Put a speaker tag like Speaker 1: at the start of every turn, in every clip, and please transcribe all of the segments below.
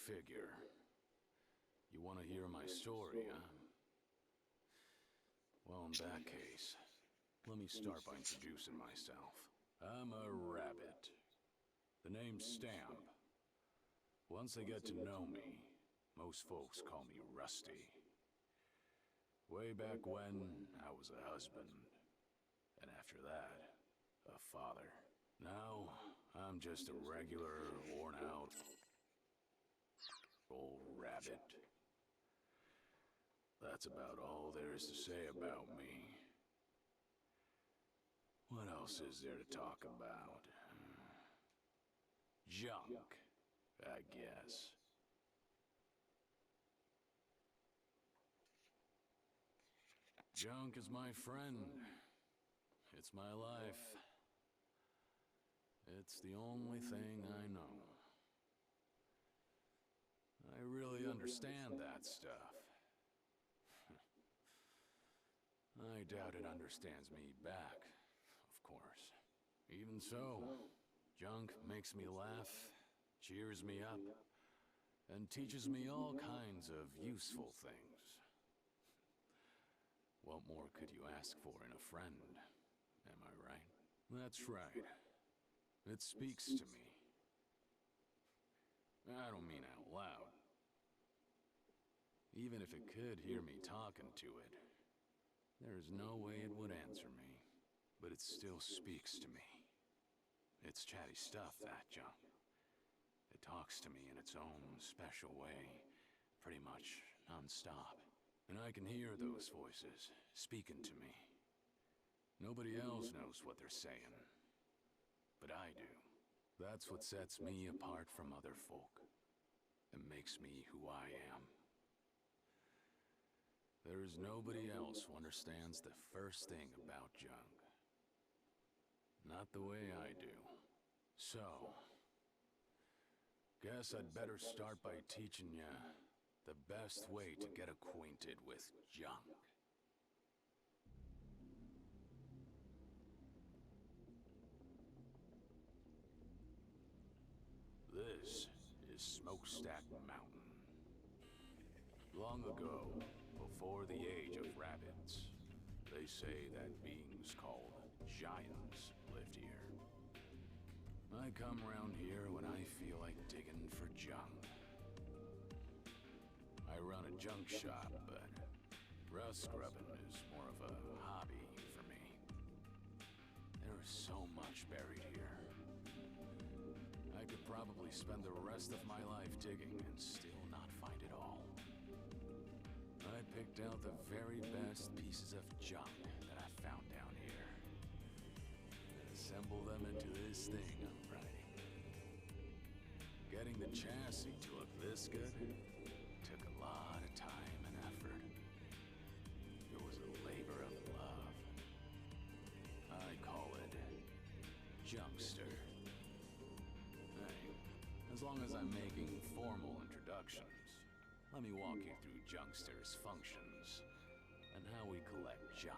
Speaker 1: figure. You want to hear my story, huh? Well, in that case, let me start by introducing myself. I'm a rabbit. The name's Stamp. Once they get to know me, most folks call me Rusty. Way back when, I was a husband. And after that, a father. Now, I'm just a regular, worn-out old rabbit. That's about all there is to say about me. What else is there to talk about? Junk, I guess. Junk is my friend. It's my life. It's the only thing I know. I really understand that stuff. I doubt it understands me back, of course. Even so, junk makes me laugh, cheers me up, and teaches me all kinds of useful things. What more could you ask for in a friend, am I right? That's right. It speaks to me. I don't mean out loud. Even if it could hear me talking to it, there's no way it would answer me. But it still speaks to me. It's chatty stuff, that junk. It talks to me in its own special way, pretty much non-stop. And I can hear those voices speaking to me. Nobody else knows what they're saying, but I do. That's what sets me apart from other folk, and makes me who I am. There is nobody else who understands the first thing about junk. Not the way I do. So, guess I'd better start by teaching you the best way to get acquainted with junk. This is Smokestack Mountain. Long ago, before the age of rabbits, they say that beings called giants lived here. I come around here when I feel like digging for junk. I run a junk shop, but rust scrubbing is more of a hobby for me. There is so much buried here. I could probably spend the rest of my life digging and still not find it all. I picked out the very best pieces of junk that I found down here. And assembled them into this thing I'm riding. Getting the chassis to look this good took a lot of time and effort. It was a labor of love. I call it Junkster. Hey, as long as I'm making formal introductions, let me walk you through Junkster's functions and how we collect junk.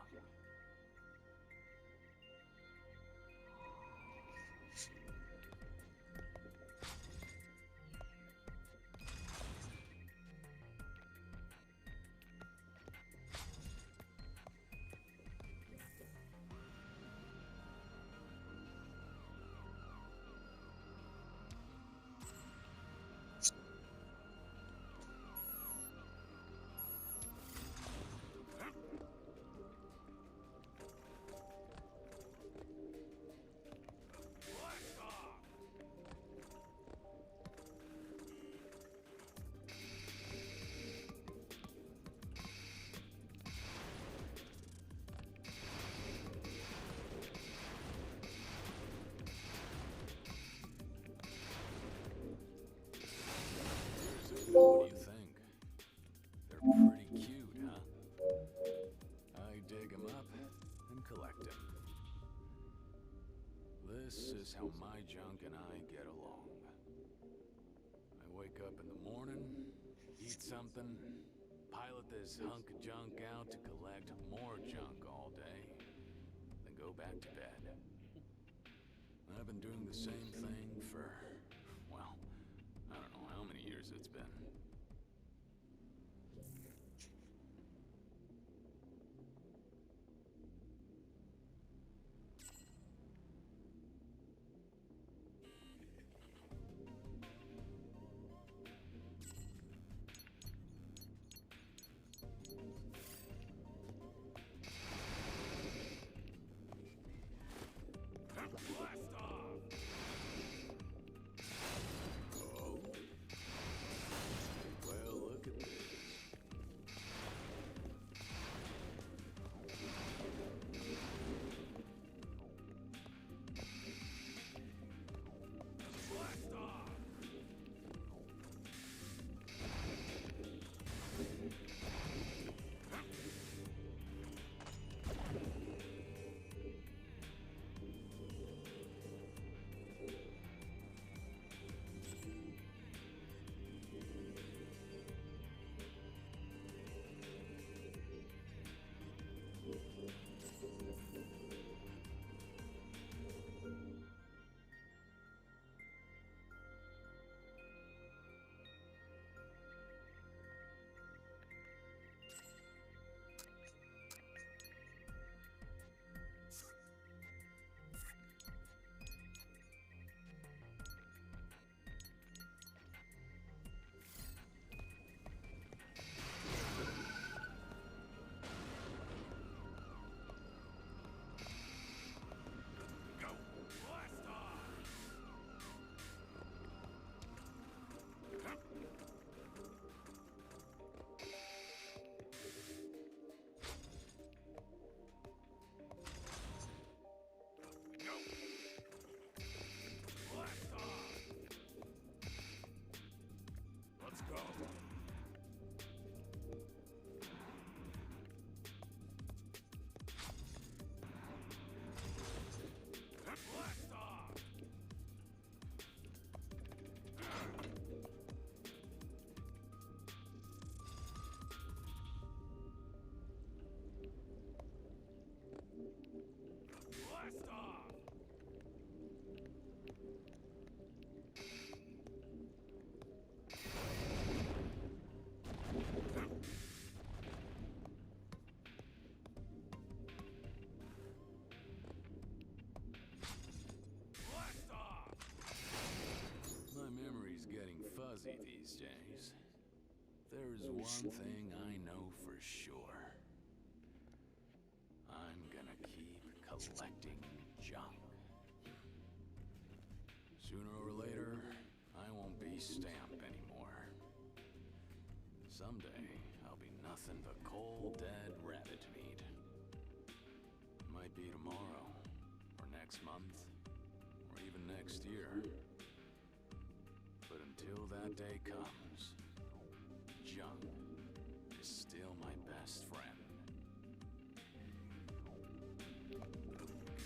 Speaker 1: What do you think? They're pretty cute, huh? I dig them up and collect them. This is how my junk and I get along. I wake up in the morning, eat something, pilot this hunk of junk out to collect more junk all day, then go back to bed. I've been doing the same thing for, well, I don't know how many years it's been. these days. There's one thing I know for sure. I'm gonna keep collecting junk. Sooner or later, I won't be Stamp anymore. Someday, I'll be nothing but cold, dead rabbit meat. Might be tomorrow, or next month, or even next year. But until that day comes, junk is still my best friend.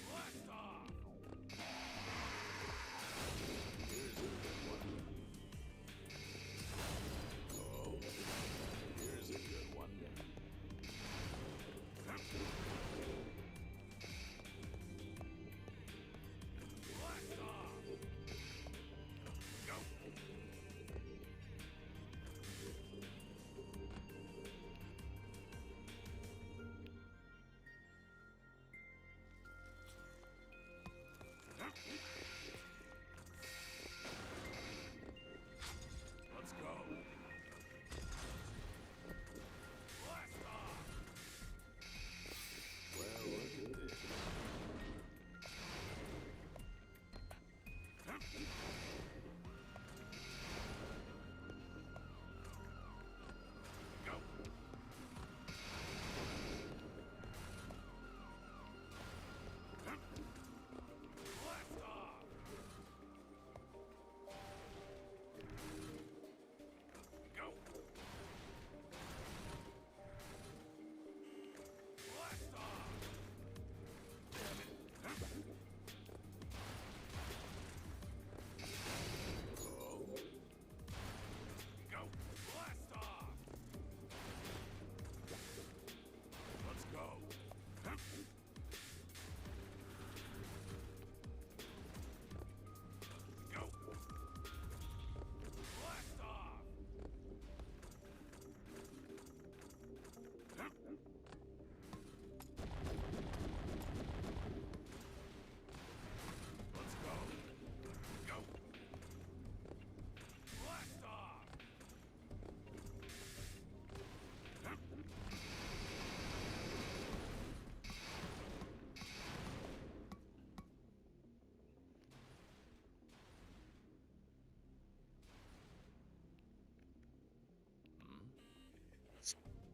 Speaker 1: Blast off! Here's a good one. Oh, here's a good one. Blast off! Go! Let's go. Blast off. Well, look at this. Go. Blast off. Go! Blast off! Damn it! Oh! Go! Blast off! Let's go! Go! Blast off! Let's go. Go. Blast off.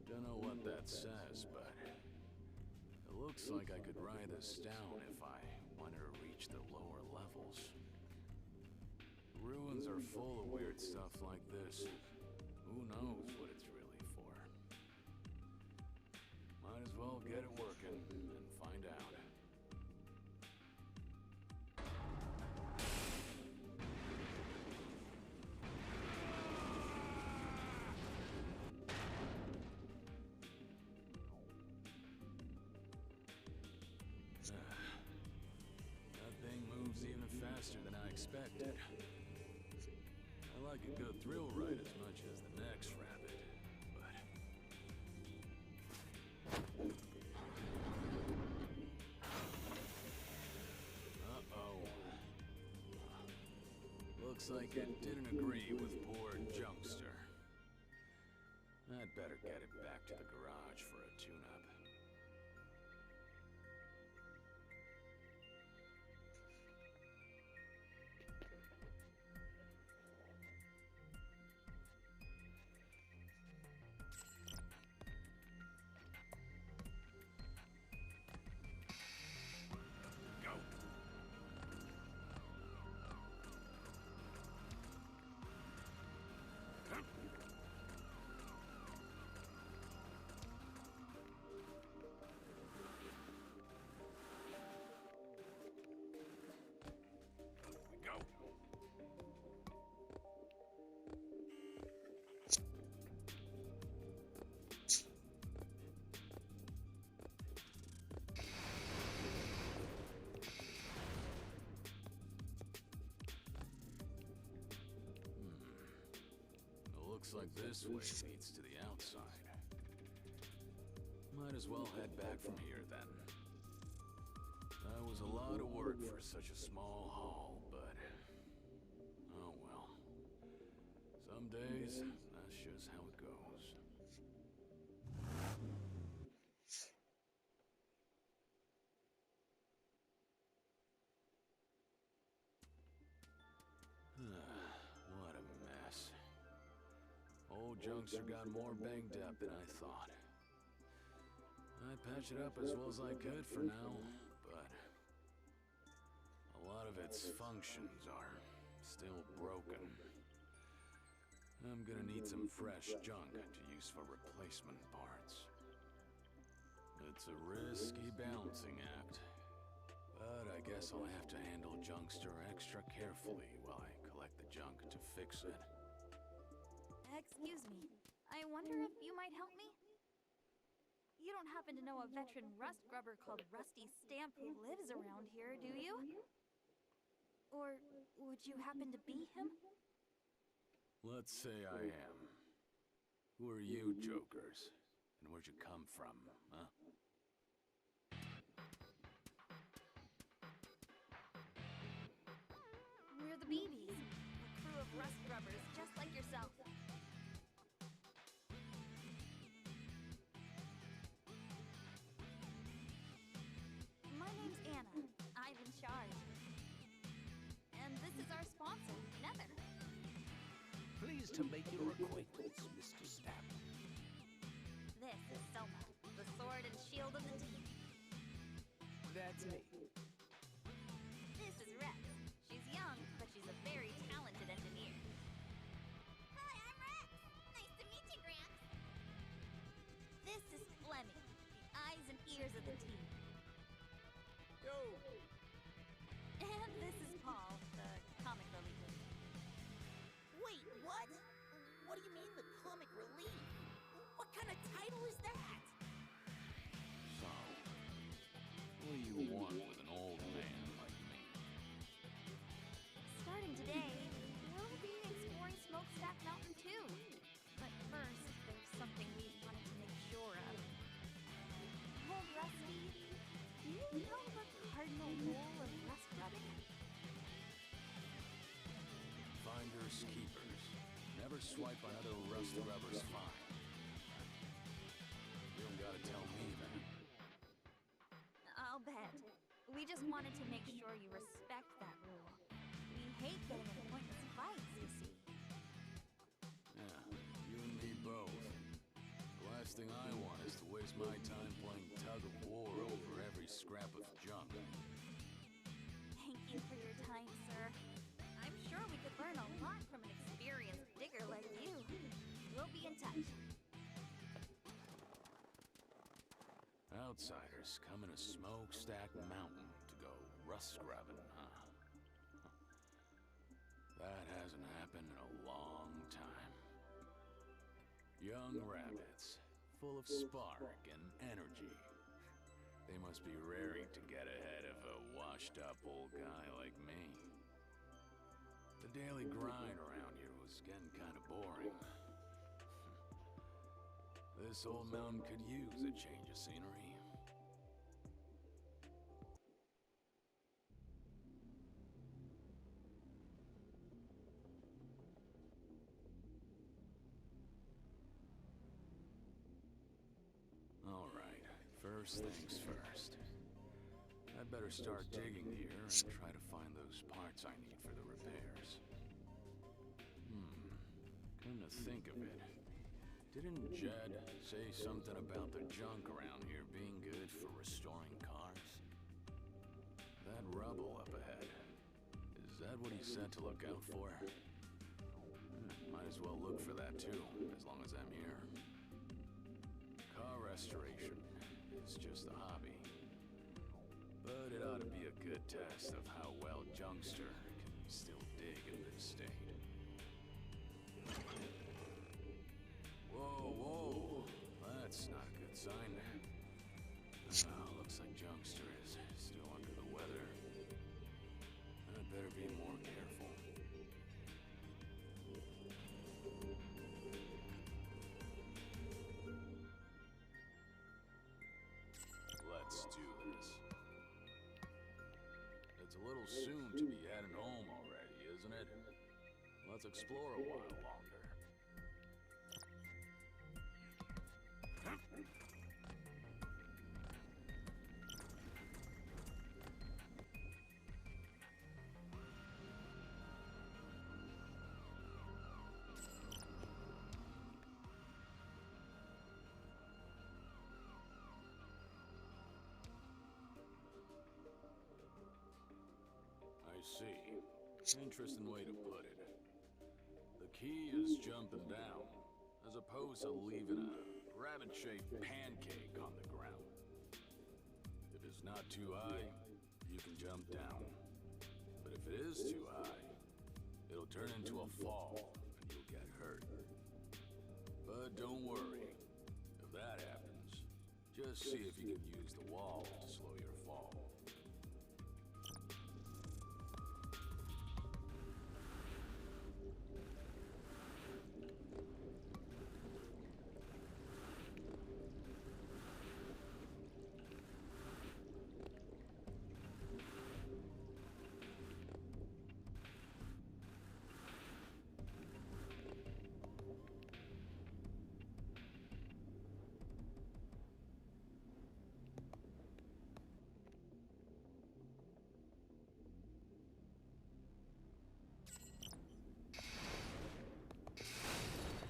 Speaker 1: Don't know what that says, but it looks like I could write this down if I wanted to reach the lower levels. Ruins are full of weird stuff like this. Who knows what it's really for? Might as well get it working and find out. That thing moves even faster than I expected. I like a good thrill ride as much as the next rabbit, but... Uh-oh. Looks like it didn't agree with poor Junkster. I'd better get it back to the garage for a tune-up. Go! Go! Looks like this way leads to the outside. Might as well head back from here then. That was a lot of work for such a small haul, but... oh well. Some days, that's just how it goes. What a mess. Old Junkster got more banged up than I thought. I patched it up as well as I could for now, but a lot of its functions are still broken. I'm gonna need some fresh junk to use for replacement parts. It's a risky balancing act, but I guess I'll have to handle Junkster extra carefully while I collect the junk to fix it.
Speaker 2: Excuse me. I wonder if you might help me? You don't happen to know a veteran rust grubber called Rusty Stamp who lives around here, do you? Or would you happen to be him?
Speaker 1: Let's say I am. Who are you, jokers? And where'd you come from, huh?
Speaker 2: We're the BBs, a crew of rust grubbers just like yourself. My name's Anna. I'm in charge. And this is our sponsor, Nether.
Speaker 3: Pleased to make your acquaintance, Mr. Stamp.
Speaker 2: This is Selma, the sword and shield of the team.
Speaker 3: That's me.
Speaker 2: This is Rex. She's young, but she's a very talented engineer. Hi, I'm Rex. Nice to meet you, Gramps. This is Flemmy, the eyes and ears of the team.
Speaker 3: Yo!
Speaker 2: And this is Paul, the comic relief.
Speaker 4: Wait, what? What do you mean the comic relief? What kind of title is that?
Speaker 1: So, what do you want with an old man like me?
Speaker 2: Starting today, we'll be exploring Smokestack Mountain too. But first, there's something we wanted to make sure of. Old Rusty, do you know the cardinal rule of rust grubbing?
Speaker 1: Finders keepers. Never swipe on other rust grubbers' find. You don't gotta tell me that.
Speaker 2: I'll bet. We just wanted to make sure you respect that rule. We hate getting in pointless fights, you see.
Speaker 1: Yeah, you and me both. The last thing I want is to waste my time playing tug of war over every scrap of junk.
Speaker 2: Thank you for your time, sir. I'm sure we could learn a lot from an experienced digger like you. We'll be in touch.
Speaker 1: Outsiders coming to Smokestack Mountain to go rust grubbing, huh? That hasn't happened in a long time. Young rabbits, full of spark and energy. They must be raring to get ahead of a washed-up old guy like me. The daily grind around here was getting kind of boring. This old mountain could use a change of scenery. All right, first things first. I'd better start digging here and try to find those parts I need for the repairs. Come to think of it, didn't Jed say something about the junk around here being good for restoring cars? That rubble up ahead, is that what he said to look out for? Might as well look for that too, as long as I'm here. Car restoration is just a hobby, but it ought to be a good test of how well Junkster can still dig in this state. Whoa, whoa, that's not a good sign. Looks like Junkster is still under the weather. I'd better be more careful. Let's do this. It's a little soon to be heading home already, isn't it? Let's explore a while longer. I see. Interesting way to put it. The key is jumping down, as opposed to leaving a rabbit-shaped pancake on the ground. If it's not too high, you can jump down. But if it is too high, it'll turn into a fall, and you'll get hurt. But don't worry. If that happens, just see if you can use the wall to slow your fall.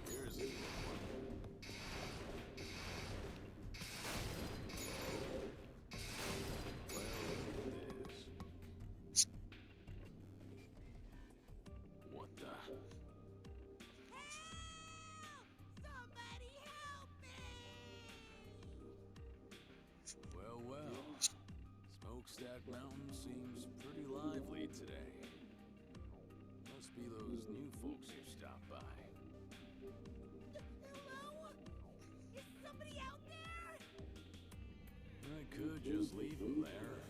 Speaker 1: Here's a good one. Well, look at this. What the?
Speaker 4: Somebody help me!
Speaker 1: Well. Smokestack Mountain seems pretty lively today. Must be those new folks who stopped by.
Speaker 4: Hello? Is somebody out there?
Speaker 1: I could just leave them there.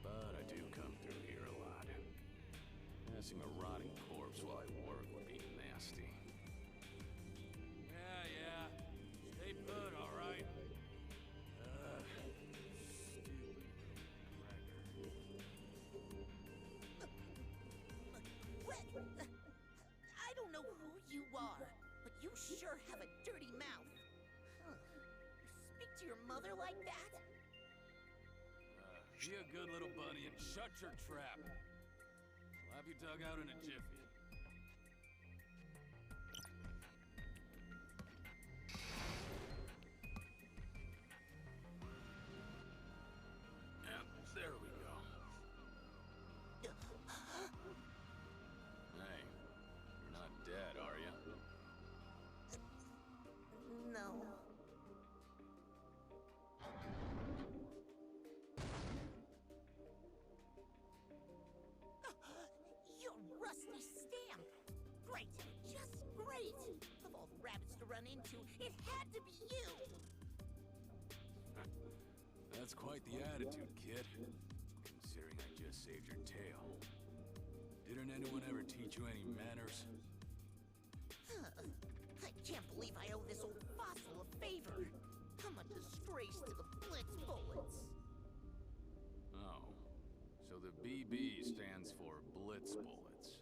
Speaker 1: But I do come through here a lot. Passing a rotting corpse while I work would be nasty. Yeah. Stay put, all right?
Speaker 4: What? I don't know who you are, but you sure have a dirty mouth. Huh. You speak to your mother like that?
Speaker 1: Be a good little buddy and shut your trap. I'll have you dug out in a jiffy. And there we go. Hey, you're not dead, are you?
Speaker 4: No. You're Rusty Stamp. Great, just great. Of all the rabbits to run into, it had to be you.
Speaker 1: That's quite the attitude, kid. Considering I just saved your tail. Didn't anyone ever teach you any manners?
Speaker 4: I can't believe I owe this old fossil a favor. I'm a disgrace to the Blitz Bullets.
Speaker 1: Oh, so the BB stands for Blitz Bullets.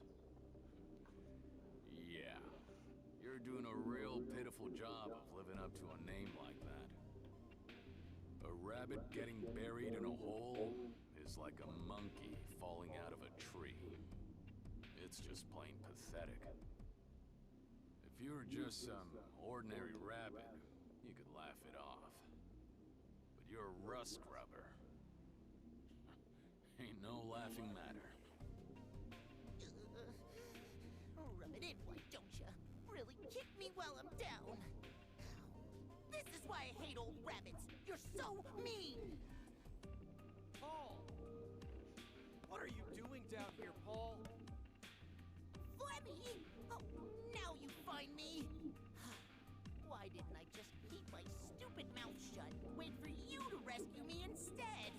Speaker 1: Yeah, you're doing a real pitiful job of living up to a name like that. A rabbit getting buried in a hole is like a monkey falling out of a tree. It's just plain pathetic. If you were just some ordinary rabbit, you could laugh it off. But you're a rust grubber. Ain't no laughing matter.
Speaker 4: Rub it in, why don't ya? Really kick me while I'm down. This is why I hate old rabbits. You're so mean.
Speaker 5: Paul! What are you doing down here, Paul?
Speaker 4: Flemmy! Oh, now you find me. Why didn't I just keep my stupid mouth shut and wait for you to rescue me instead?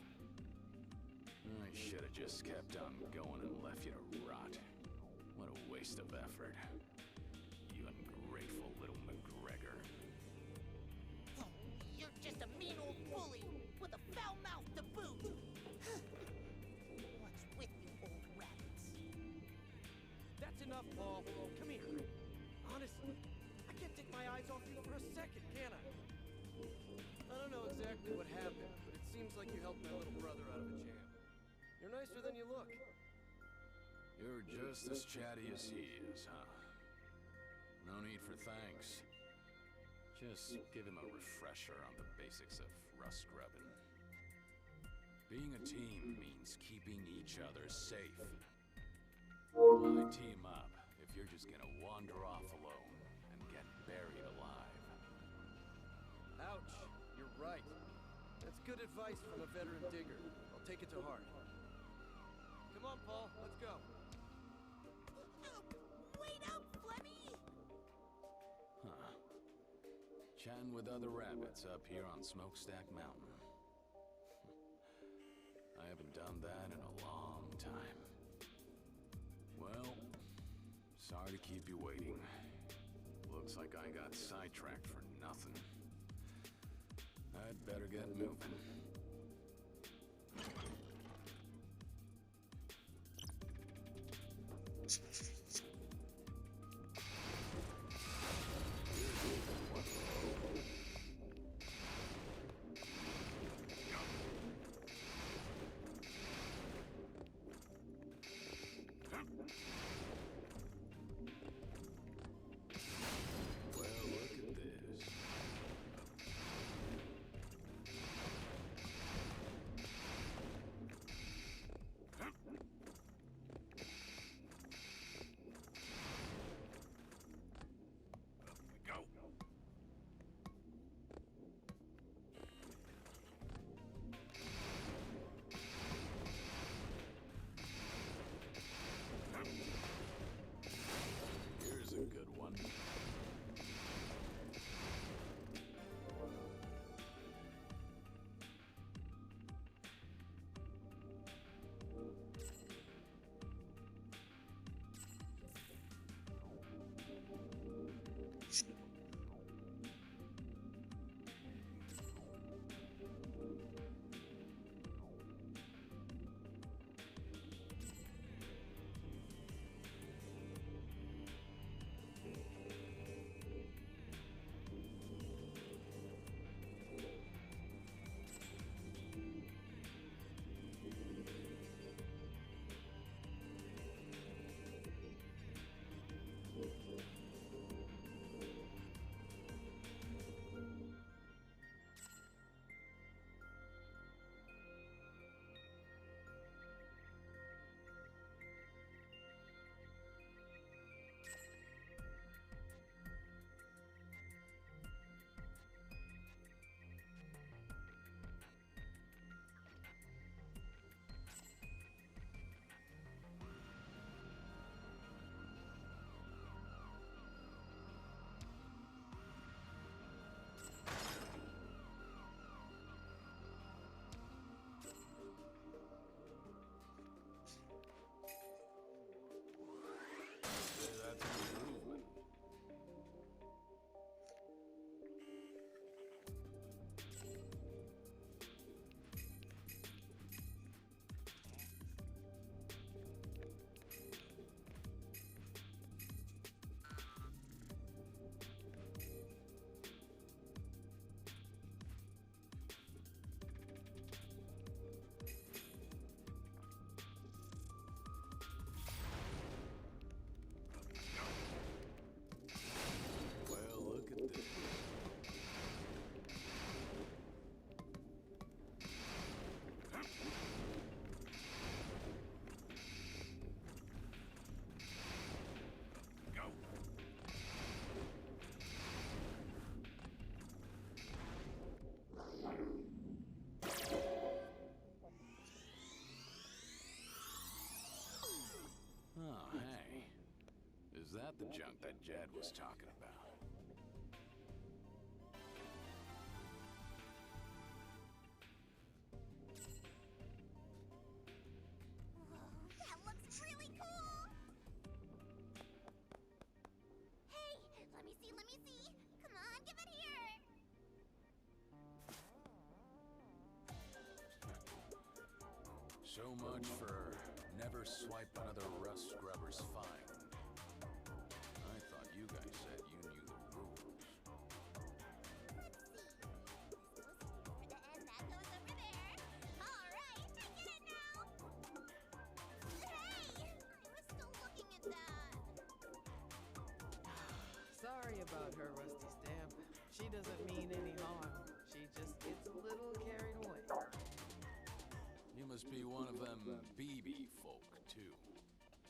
Speaker 1: I should have just kept on going and left you to rot. What a waste of effort. You ungrateful little McGregor.
Speaker 4: Oh, you're just a mean old bully with a foul mouth to boot. What's with you old rabbits?
Speaker 5: That's enough, Paul. Come here. Honestly, I can't take my eyes off you for a second, can I? don't know exactly what happened, but it seems like you helped my little brother out of a jam. You're nicer than you look.
Speaker 1: You're just as chatty as he is, huh? No need for thanks. Just give him a refresher on the basics of rust grubbing. Being a team means keeping each other safe. Why team up if you're just gonna wander off alone and get buried alive?
Speaker 5: Ouch, you're right. That's good advice from a veteran digger. I'll take it to heart. Come on, Paul, let's go.
Speaker 4: Wait up, Flemmy!
Speaker 1: Huh. Chatting with other rabbits up here on Smokestack Mountain. I haven't done that in a long time. Well, sorry to keep you waiting. Looks like I got sidetracked for nothing. I'd better get moving. Here's a good one. That's an improvement. Well, look at this. Go. Oh, hey. Is that the junk that Jed was talking about?
Speaker 4: That looks really cool! Hey, let me see, let me see. Come on, give it here.
Speaker 1: So much for never swipe another rust scrubber's fine. I thought you guys said you knew the rules.
Speaker 4: Let's see. This goes
Speaker 6: about her, Rusty Stamp. She doesn't mean any harm. She just gets a little carried away.
Speaker 1: You must be one of them BB folk, too.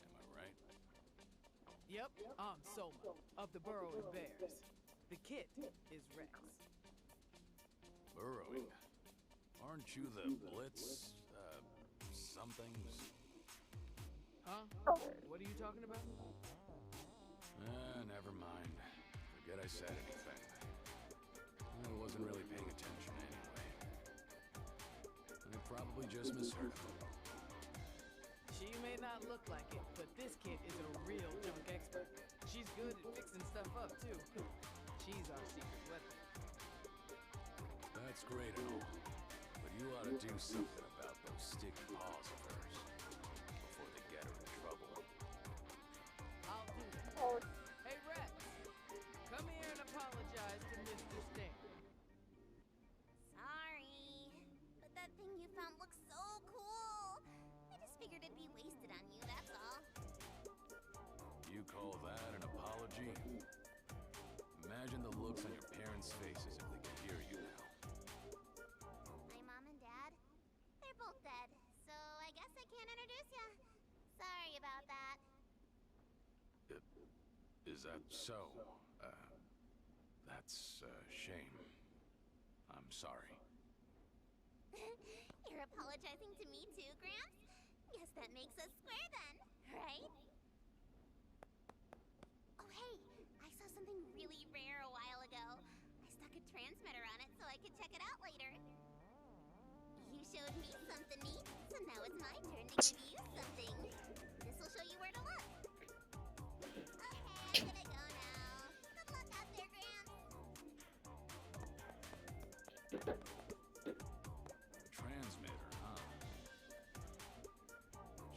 Speaker 1: Am I right?
Speaker 6: Yep, I'm Soma, of the Burrowing Bears. The kid is Rex.
Speaker 1: Burrowing. Aren't you the Blitz, somethings?
Speaker 6: Huh? What are you talking about?
Speaker 1: Never mind. Forget I said anything. I wasn't really paying attention anyway. I probably just misheard him.
Speaker 6: She may not look like it, but this kid is a real junk expert. She's good at fixing stuff up, too. She's our secret weapon.
Speaker 1: That's great and all, but you ought to do something about those sticky paws of hers before they get her in trouble.
Speaker 6: I'll do that. Hey, Rex, come here and apologize to Mr. Stamp.
Speaker 4: Sorry, but that thing you found looks so cool. I just figured it'd be wasted on you, that's all.
Speaker 1: You call that an apology? Imagine the looks on your parents' faces if they could hear you now.
Speaker 4: My mom and dad, they're both dead, so I guess I can't introduce ya. Sorry about that.
Speaker 1: Is that so? That's a shame. I'm sorry.
Speaker 4: You're apologizing to me too, Gramps? Guess that makes us square then, right? Oh hey, I saw something really rare a while ago. I stuck a transmitter on it so I could check it out later. You showed me something neat, so now it's my turn to give you something. This will show you where to look. Okay, gonna go now. Good luck out there, Gramps.
Speaker 1: Transmitter, huh?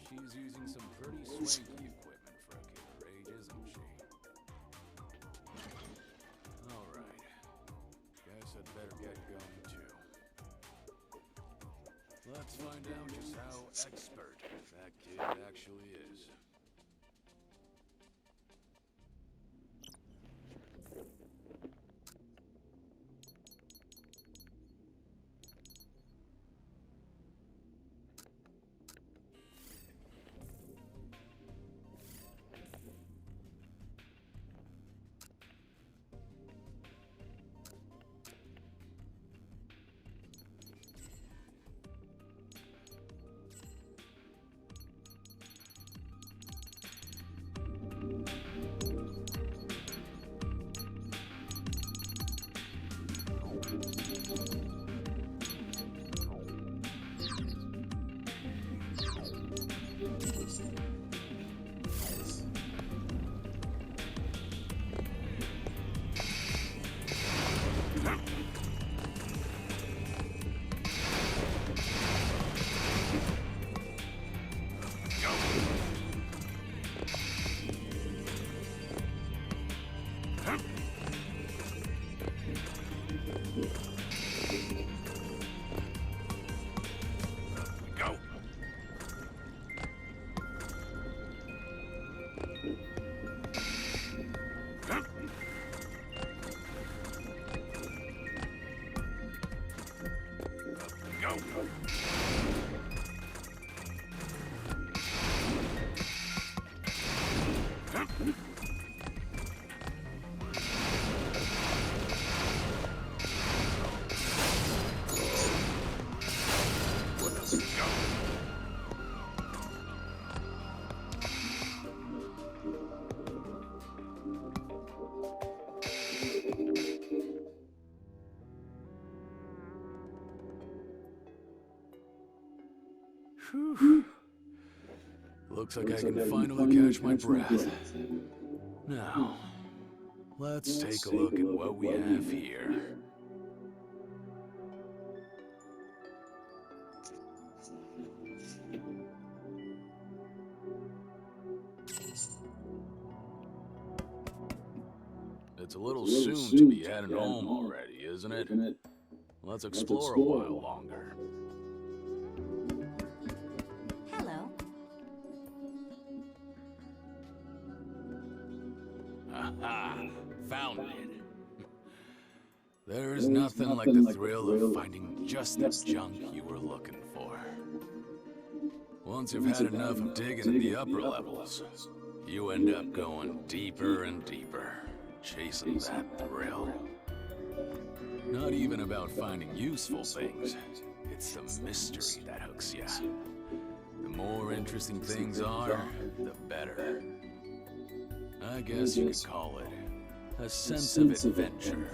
Speaker 1: She's using some pretty swanky equipment for a kid her age, isn't she? Alright. Guess I'd better get going too. Let's find out just how expert that kid actually is. Whew. Looks like I can finally catch my breath. Now, let's take a look at what we have here. It's a little soon to be heading home already, isn't it? Let's explore a while longer.
Speaker 2: Hello.
Speaker 1: Haha! found it. There's nothing like the thrill of finding just the junk you were looking for. Once you've had enough of digging at the upper levels, you end up going deeper and deeper, chasing that thrill. Not even about finding useful things, it's the mystery that hooks ya. The more interesting things are, the better. I guess you could call it a sense of adventure.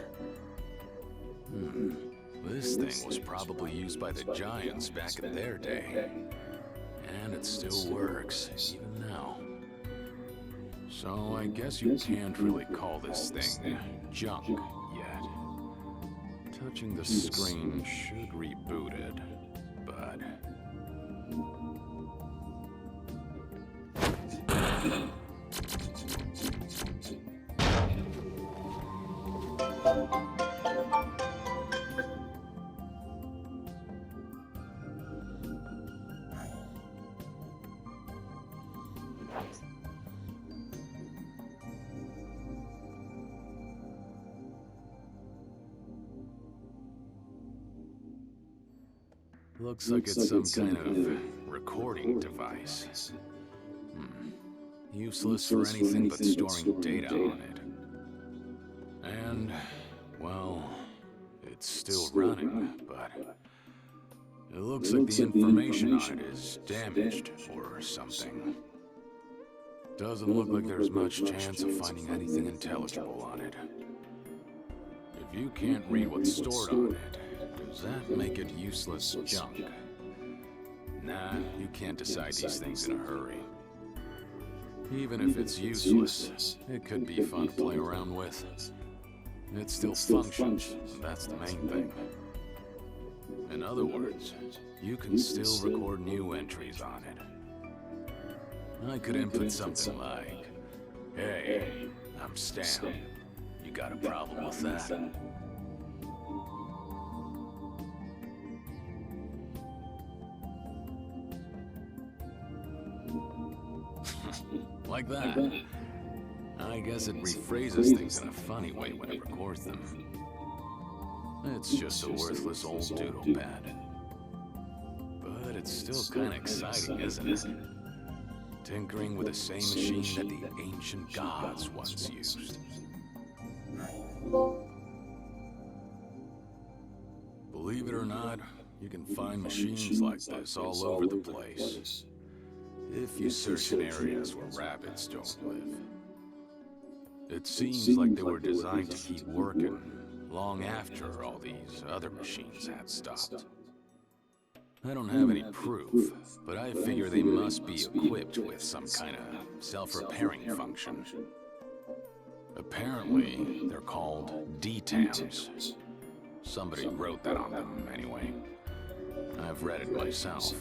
Speaker 1: This thing was probably used by the Giants back in their day. And it still works, even now. So I guess you can't really call this thing junk yet. Touching the screen should reboot it, but... Looks like it's some kind of recording device. Useless for anything but storing data on it. And, well, it's still running, but it looks like the information on it is damaged or something. Doesn't look like there's much chance of finding anything intelligible on it. If you can't read what's stored on it, does that make it useless junk? Nah, you can't decide these things in a hurry. Even if it's useless, it could be fun to play around with. It still functions, and that's the main thing. In other words, you can still record new entries on it. I could input something like, "Hey, I'm Stan. You got a problem with that?" Like that. I guess it rephrases things in a funny way when it records them. It's just a worthless old doodle pad. But it's still kinda exciting, isn't it? Tinkering with the same machine that the ancient gods once used. Believe it or not, you can find machines like this all over the place. If you search in areas where rabbits don't live. It seems like they were designed to keep working long after all these other machines had stopped. I don't have any proof, but I figure they must be equipped with some kind of self-repairing function. Apparently, they're called DTAMs. Somebody wrote that on them, anyway. I've read it myself.